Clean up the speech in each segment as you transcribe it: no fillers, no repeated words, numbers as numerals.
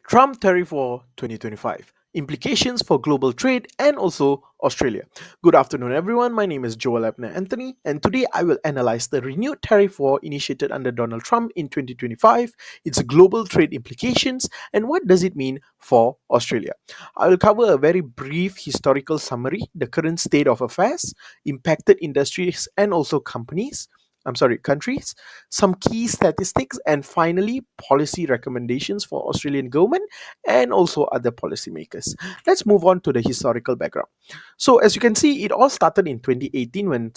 Trump tariff war 2025 implications for global trade and also Australia. Good afternoon, everyone. My name is Joel Abner Anthony, and today I will analyze the renewed tariff war initiated under Donald Trump in 2025, its global trade implications, and what does it mean for Australia. I will cover a very brief historical summary, the current state of affairs, impacted industries, and also countries, some key statistics, and finally, policy recommendations for Australian government and also other policymakers. Let's move on to the historical background. So, as you can see, it all started in 2018 when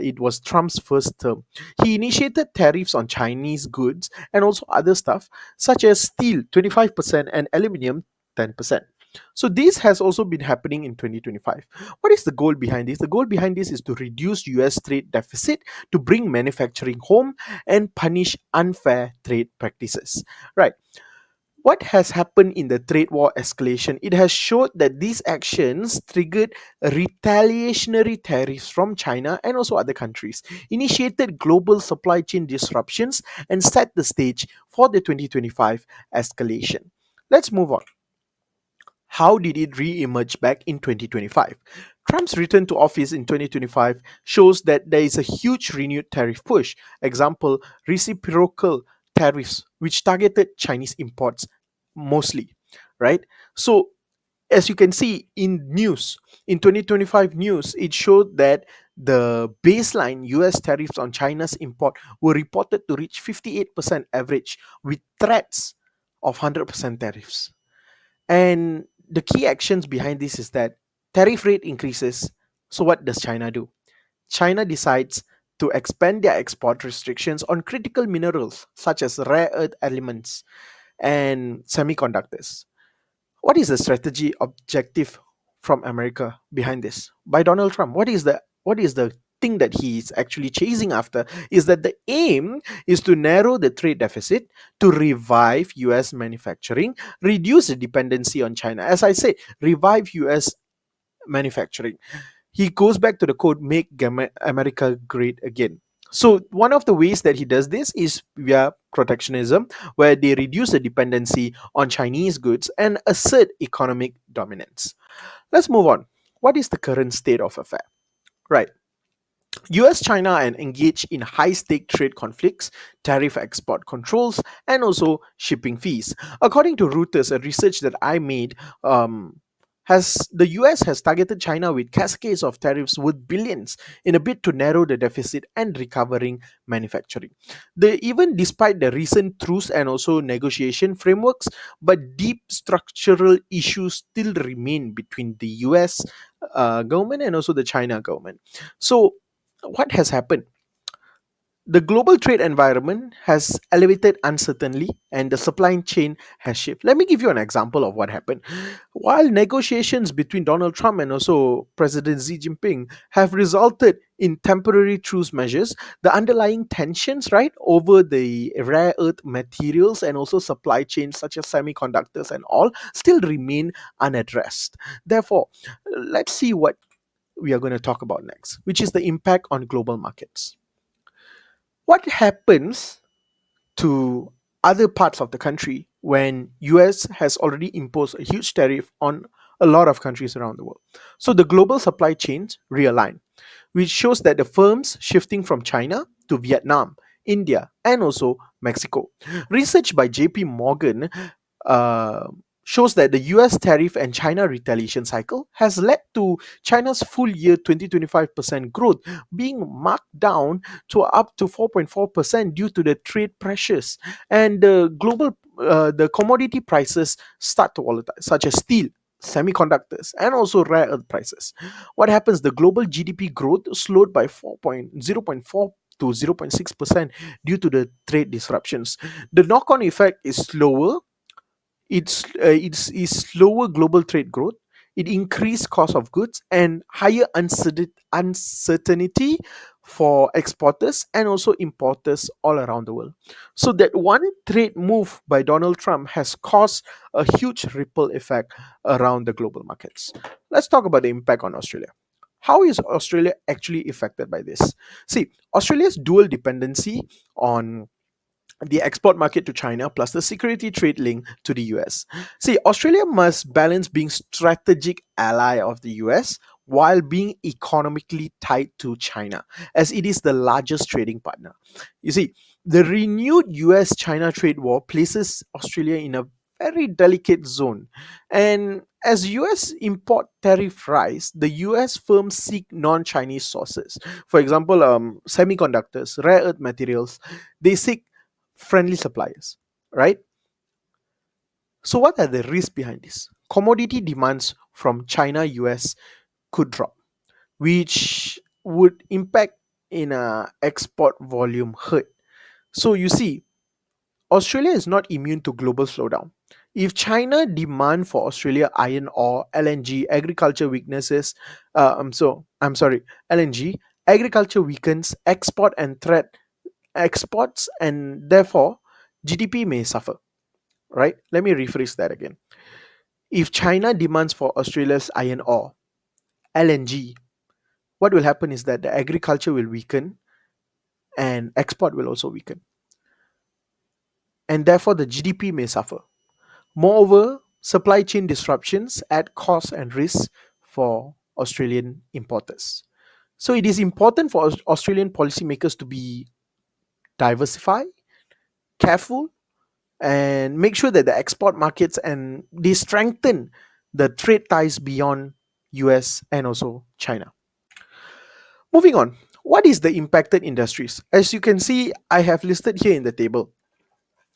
it was Trump's first term. He initiated tariffs on Chinese goods and also other stuff such as steel 25% and aluminium 10%. So this has also been happening in 2025. What is the goal behind this? The goal behind this is to reduce US trade deficit, to bring manufacturing home, and punish unfair trade practices. Right. What has happened in the trade war escalation? It has showed that these actions triggered retaliatory tariffs from China and also other countries, initiated global supply chain disruptions, and set the stage for the 2025 escalation. Let's move on. How did it re-emerge back in 2025? Trump's return to office in 2025 shows that there is a huge renewed tariff push. Example, reciprocal tariffs, which targeted Chinese imports mostly, right? So, as you can see in 2025 news, it showed that the baseline US tariffs on China's import were reported to reach 58% average with threats of 100% tariffs. And the key actions behind this is that tariff rate increases. So, what does China do? China decides to expand their export restrictions on critical minerals such as rare earth elements and semiconductors. What is the strategy objective from America behind this? By Donald Trump, what is the thing that he is actually chasing after is that the aim is to narrow the trade deficit, to revive US manufacturing, reduce the dependency on China. As I said, revive US manufacturing. He goes back to the quote, make America great again. So one of the ways that he does this is via protectionism, where they reduce the dependency on Chinese goods and assert economic dominance. Let's move on. What is the current state of affair? Right. US China are engaged in high stake trade conflicts, tariff export controls, and also shipping fees. According to Reuters, a research that I made, has the US has targeted China with cascades of tariffs worth billions in a bid to narrow the deficit and recovering manufacturing. Even despite the recent truce and also negotiation frameworks, but deep structural issues still remain between the US government and also the China government. So what has happened? The global trade environment has elevated uncertainty and the supply chain has shifted. Let me give you an example of what happened. While negotiations between Donald Trump and also President Xi Jinping have resulted in temporary truce measures, the underlying tensions, right, over the rare earth materials and also supply chains such as semiconductors and all still remain unaddressed. Therefore, let's see what we are going to talk about next, which is the impact on global markets. What happens to other parts of the country when US has already imposed a huge tariff on a lot of countries around the world? So the global supply chains realign, which shows that the firms shifting from China to Vietnam, India, and also Mexico. Research by JP Morgan uh, shows that the US tariff and China retaliation cycle has led to China's full year 2025% growth being marked down to up to 4.4% due to the trade pressures, and the commodity prices start to volatile, such as steel, semiconductors, and also rare earth prices. What happens? The global GDP growth slowed by 4.0.4 to 0.6% due to the trade disruptions. The knock-on effect is slower global trade growth, it increased cost of goods and higher uncertainty for exporters and also importers all around the world. So that one trade move by Donald Trump has caused a huge ripple effect around the global markets. Let's talk about the impact on Australia. How is Australia actually affected by this? See, Australia's dual dependency on the export market to China plus the security trade link to the US. See, Australia must balance being strategic ally of the US while being economically tied to China as it is the largest trading partner. You see, the renewed US China trade war places Australia in a very delicate zone. And as US import tariff rise, the US firms seek non-Chinese sources. For example, semiconductors, rare earth materials, they seek friendly suppliers, right? So, what are the risks behind this? Commodity demands from China, US could drop, which would impact in a export volume hurt. So, you see, Australia is not immune to global slowdown. If China demand for Australia iron ore, LNG, agriculture weaknesses, I'm sorry, LNG, agriculture weakens, exports, and therefore GDP may suffer. Right? Let me rephrase that again. If China demands for Australia's iron ore, LNG, what will happen is that the agriculture will weaken and export will also weaken. And therefore, the GDP may suffer. Moreover, supply chain disruptions add costs and risks for Australian importers. So, it is important for Australian policymakers to be diversified, careful, and make sure that the export markets and they strengthen the trade ties beyond US and also China. Moving on, what is the impacted industries? As you can see, I have listed here in the table.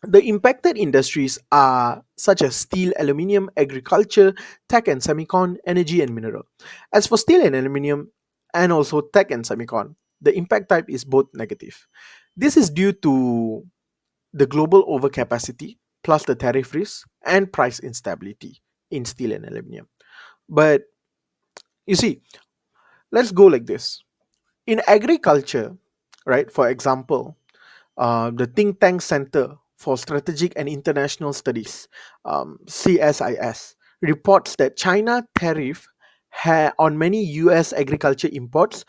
The impacted industries are such as steel, aluminium, agriculture, tech and semicon, energy and mineral. As for steel and aluminium and also tech and semicon, the impact type is both negative. This is due to the global overcapacity plus the tariff risk and price instability in steel and aluminium. But you see, let's go like this. In agriculture, right, for example, the think tank center for strategic and international studies, CSIS, reports that China tariff on many US agriculture imports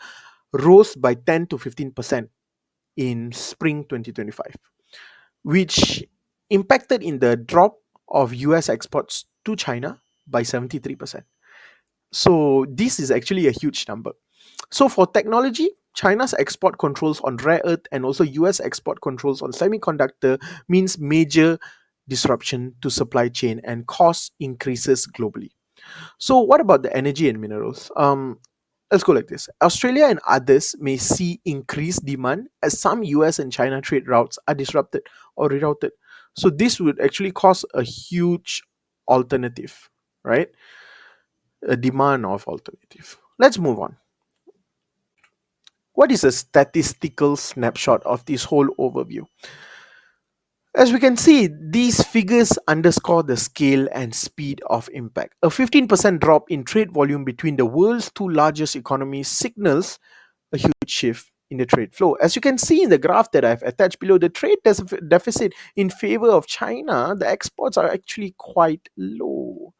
rose by 10 to 15% in spring 2025, which impacted in the drop of US exports to China by 73%. So this is actually a huge number. So for technology, China's export controls on rare earth and also US export controls on semiconductor means major disruption to supply chain and cost increases globally. So what about the energy and minerals? Let's go like this. Australia and others may see increased demand as some US and China trade routes are disrupted or rerouted. So this would actually cause a huge alternative, right? A demand of alternative. Let's move on. What is a statistical snapshot of this whole overview? As we can see, these figures underscore the scale and speed of impact. A 15% drop in trade volume between the world's two largest economies signals a huge shift in the trade flow. As you can see in the graph that I've attached below, the trade deficit in favor of China, the exports are actually quite low.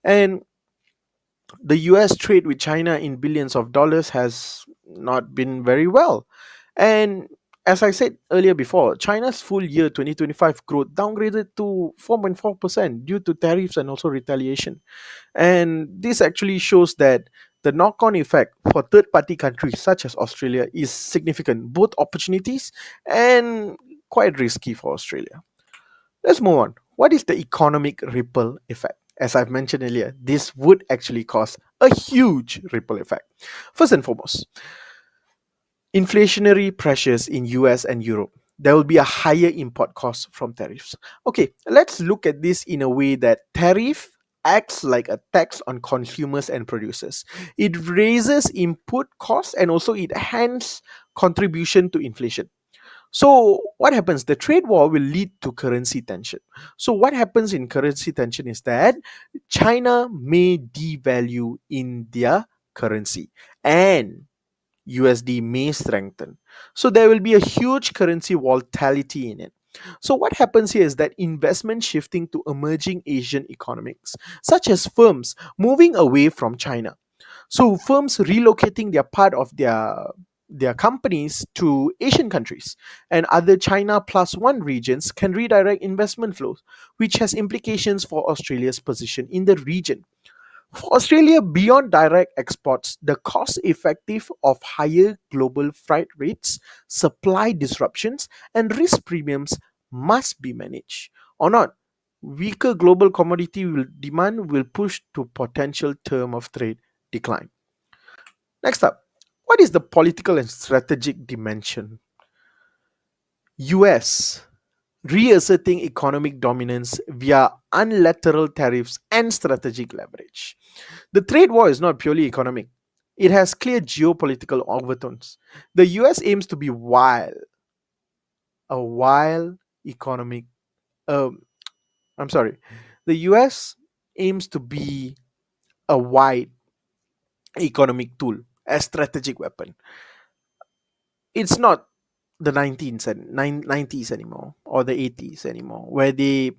And the US trade with China in billions of dollars has not been very well. And as I said earlier before, China's full year 2025 growth downgraded to 4.4% due to tariffs and also retaliation. And this actually shows that the knock on effect for third party countries such as Australia is significant, both opportunities and quite risky for Australia. Let's move on. What is the economic ripple effect? As I've mentioned earlier, this would actually cause a huge ripple effect. First and foremost, inflationary pressures in US and Europe. There will be a higher import cost from tariffs. Okay, let's look at this in a way that tariff acts like a tax on consumers and producers. It raises input costs and also it hence contribution to inflation. So what happens? The trade war will lead to currency tension. So what happens in currency tension is that China may devalue in their currency and USD may strengthen. So there will be a huge currency volatility in it. So what happens here is that investment shifting to emerging Asian economics, such as firms moving away from China. So firms relocating their part of their their companies to Asian countries, and other China plus one regions can redirect investment flows, which has implications for Australia's position in the region. For Australia, beyond direct exports, the cost effective of higher global freight rates, supply disruptions, and risk premiums must be managed. Or not, weaker global commodity demand will push to potential term of trade decline. Next up, what is the political and strategic dimension? US reasserting economic dominance via unilateral tariffs and strategic leverage. The trade war is not purely economic. It has clear geopolitical overtones. The US aims to be a wild economic um, I'm sorry. The US aims to be a wide economic tool, a strategic weapon. It's not the 90s anymore or the 80s anymore where they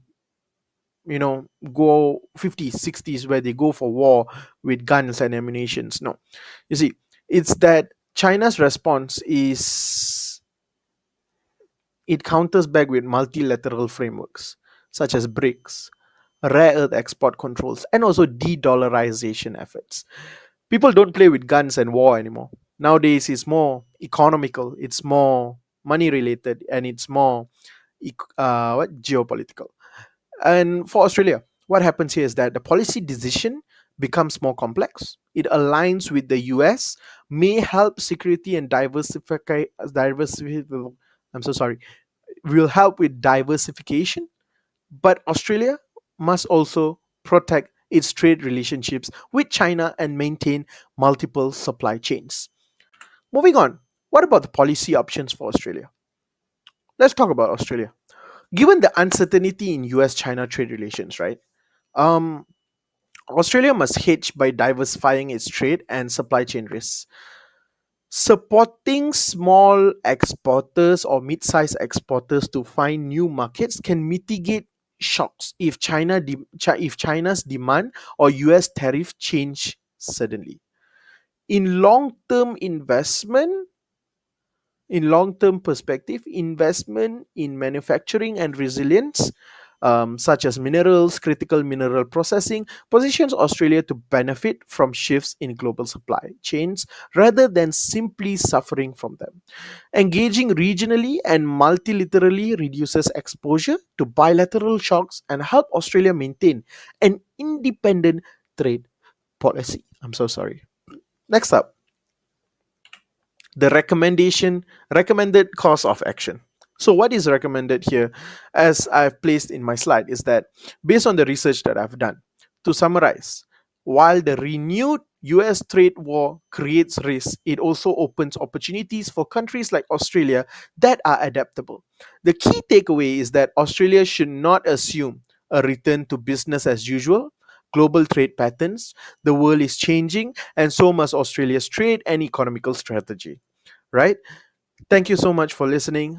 go 50s 60s where they go for war with guns and ammunitions. No, you see, it's that China's response is it counters back with multilateral frameworks such as BRICS, rare earth export controls, and also de-dollarization efforts. People don't play with guns and war anymore. Nowadays it's more economical, it's more money related, and it's more geopolitical. And for Australia, what happens here is that the policy decision becomes more complex. It aligns with the US, may help security and diversify. I'm so sorry. Will help with diversification, but Australia must also protect its trade relationships with China and maintain multiple supply chains. Moving on, what about the policy options for Australia? Let's talk about Australia. Given the uncertainty in US China trade relations, right? Um, Australia must hedge by diversifying its trade and supply chain risks. Supporting small exporters or mid-sized exporters to find new markets can mitigate shocks if if China's demand or US tariff change suddenly. In long-term investment, in long-term perspective, investment in manufacturing and resilience, such as minerals, critical mineral processing, positions Australia to benefit from shifts in global supply chains rather than simply suffering from them. Engaging regionally and multilaterally reduces exposure to bilateral shocks and help Australia maintain an independent trade policy. I'm so sorry. Next up, the recommended course of action. So what is recommended here, as I've placed in my slide, is that based on the research that I've done, to summarize, while the renewed US trade war creates risks, it also opens opportunities for countries like Australia that are adaptable. The key takeaway is that Australia should not assume a return to business as usual. Global trade patterns, the world is changing, and so must Australia's trade and economical strategy, right? Thank you so much for listening.